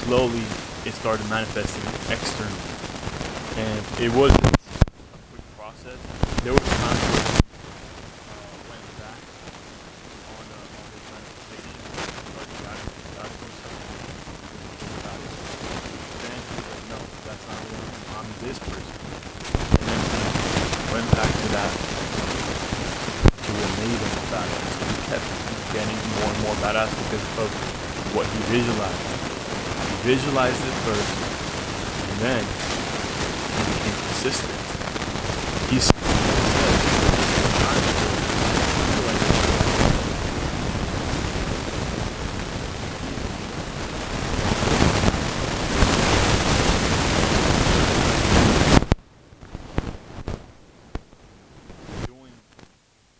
slowly it started manifesting externally. And it wasn't a quick process. There were times where he went back on his manifestation, started God doing something about it. Then he was like, no, that's not who I am. I'm this person. And then he went back to that to what made him badass. So he kept getting more and more badass because of what he visualized. He visualized it first, and then he became consistent. He said,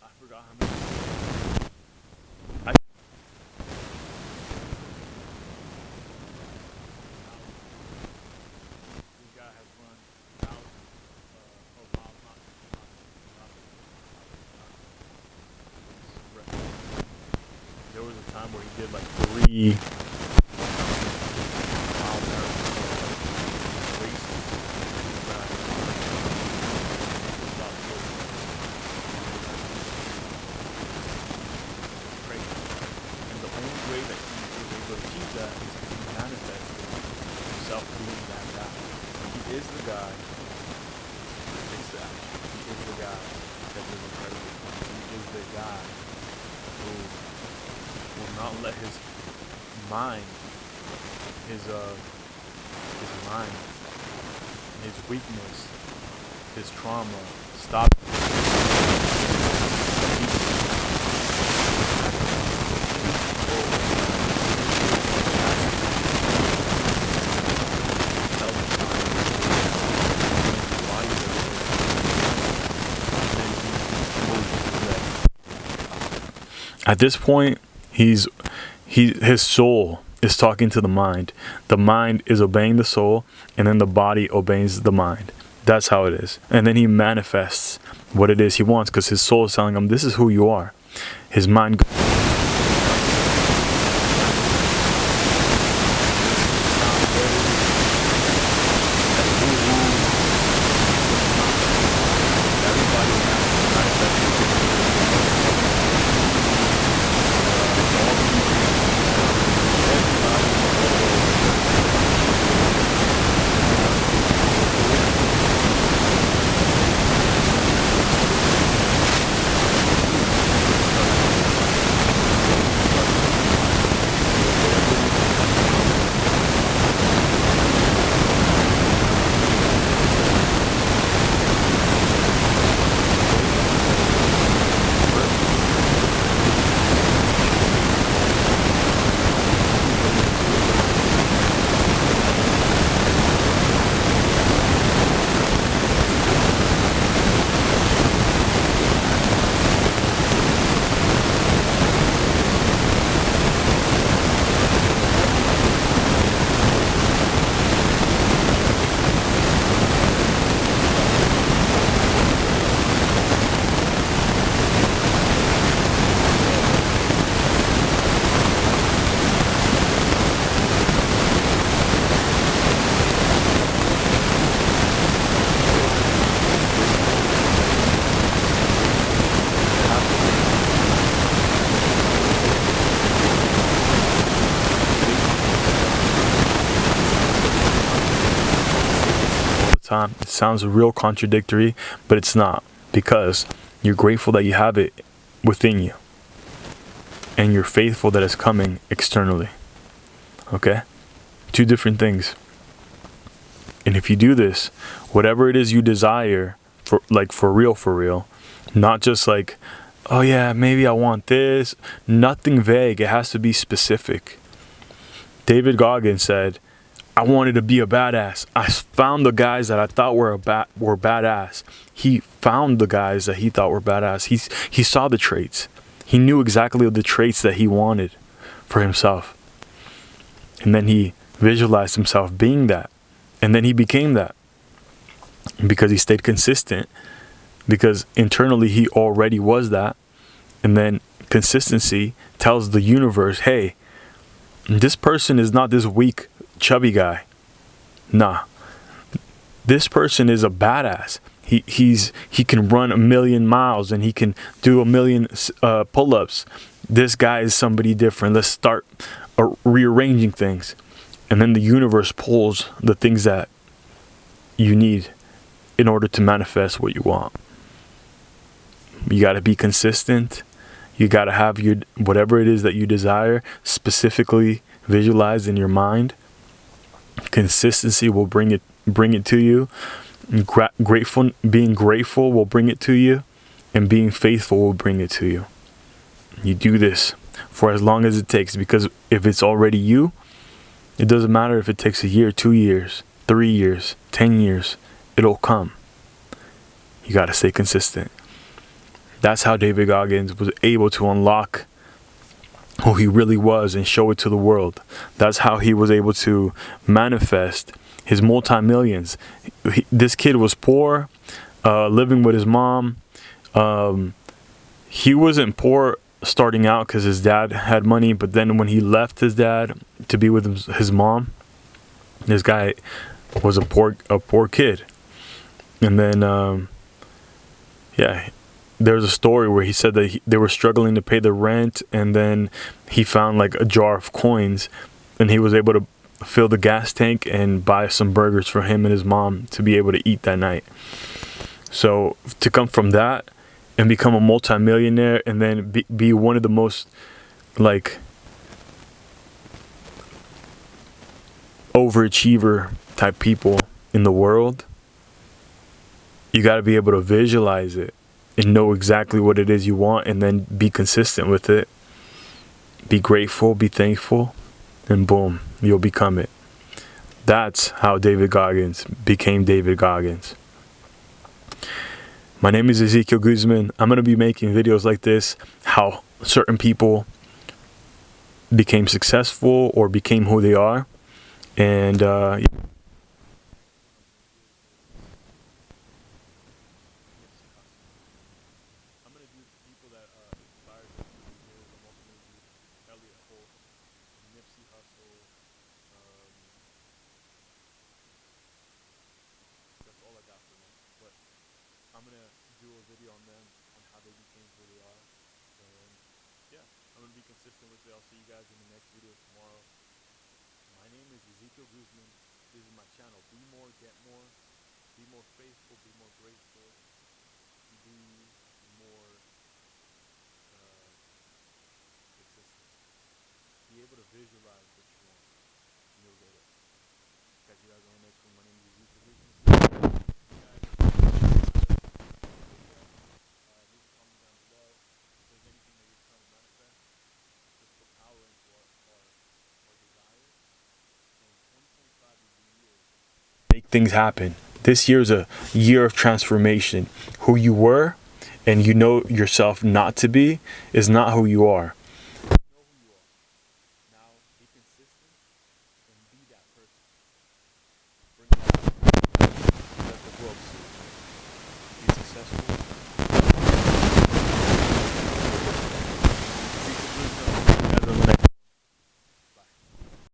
I forgot how many. This guy has run thousands of miles, there was a time where he did like 3 mile marathon races. Crazy. And the only way that he was able to achieve that is because he manifested himself being that guy. He is the guy who takes the action. He is the guy that does incredible things. He is the guy who will not let his mind, his mind, his weakness, his trauma stop. At this point, his soul is talking to the mind. The mind is obeying the soul, and then the body obeys the mind. That's how it is. And then he manifests what it is he wants, because his soul is telling him, this is who you are. His mind time. It sounds real contradictory, but it's not, because you're grateful that you have it within you, and you're faithful that it's coming externally. Okay? 2 different things. And if you do this, whatever it is you desire, for real, not just like, oh yeah, maybe I want this, nothing vague. It has to be specific. David Goggins said, I wanted to be a badass. I found the guys that I thought were badass. He found the guys that he thought were badass. He saw the traits. He knew exactly the traits that he wanted for himself. And then he visualized himself being that. And then he became that. Because he stayed consistent. Because internally he already was that. And then consistency tells the universe, hey, this person is not this weak chubby guy. Nah. This person is a badass. He can run 1,000,000 miles and he can do 1,000,000 pull-ups. This guy is somebody different. Let's start rearranging things. And then the universe pulls the things that you need in order to manifest what you want. You got to be consistent. You got to have your whatever it is that you desire specifically visualized in your mind. Consistency will bring it to you. Being grateful will bring it to you, and being faithful will bring it to you. You do this for as long as it takes, because if it's already you, it doesn't matter if it takes a year, 2 years, 3 years, 10 years, it'll come. You got to stay consistent. That's how David Goggins was able to unlock who he really was and show it to the world. That's how he was able to manifest his multi-millions. This kid was poor, living with his mom. He wasn't poor starting out because his dad had money, but then when he left his dad to be with his mom, this guy was a poor kid. And then, there's a story where he said that they were struggling to pay the rent, and then he found like a jar of coins, and he was able to fill the gas tank and buy some burgers for him and his mom to be able to eat that night. So to come from that and become a multimillionaire, and then be one of the most like overachiever type people in the world, you got to be able to visualize it and know exactly what it is you want, and then be consistent with it. Be grateful, be thankful, and boom, you'll become it. That's how David Goggins became David Goggins. My name is Ezekiel Guzman. I'm going to be making videos like this, how certain people became successful or became who they are. And I'm gonna do a video on them, on how they became who they are, and I'm gonna be consistent with it. I'll see you guys in the next video tomorrow. My name is Ezekiel Guzman. This is my channel. Be more, get more. Be more faithful. Be more grateful. Be more consistent. Be able to visualize what you want, and you'll get it. Catch you guys on the next one. My name is Ezekiel Guzman. Make things happen. This year is a year of transformation. Who you were and you know yourself not to be is not who you are.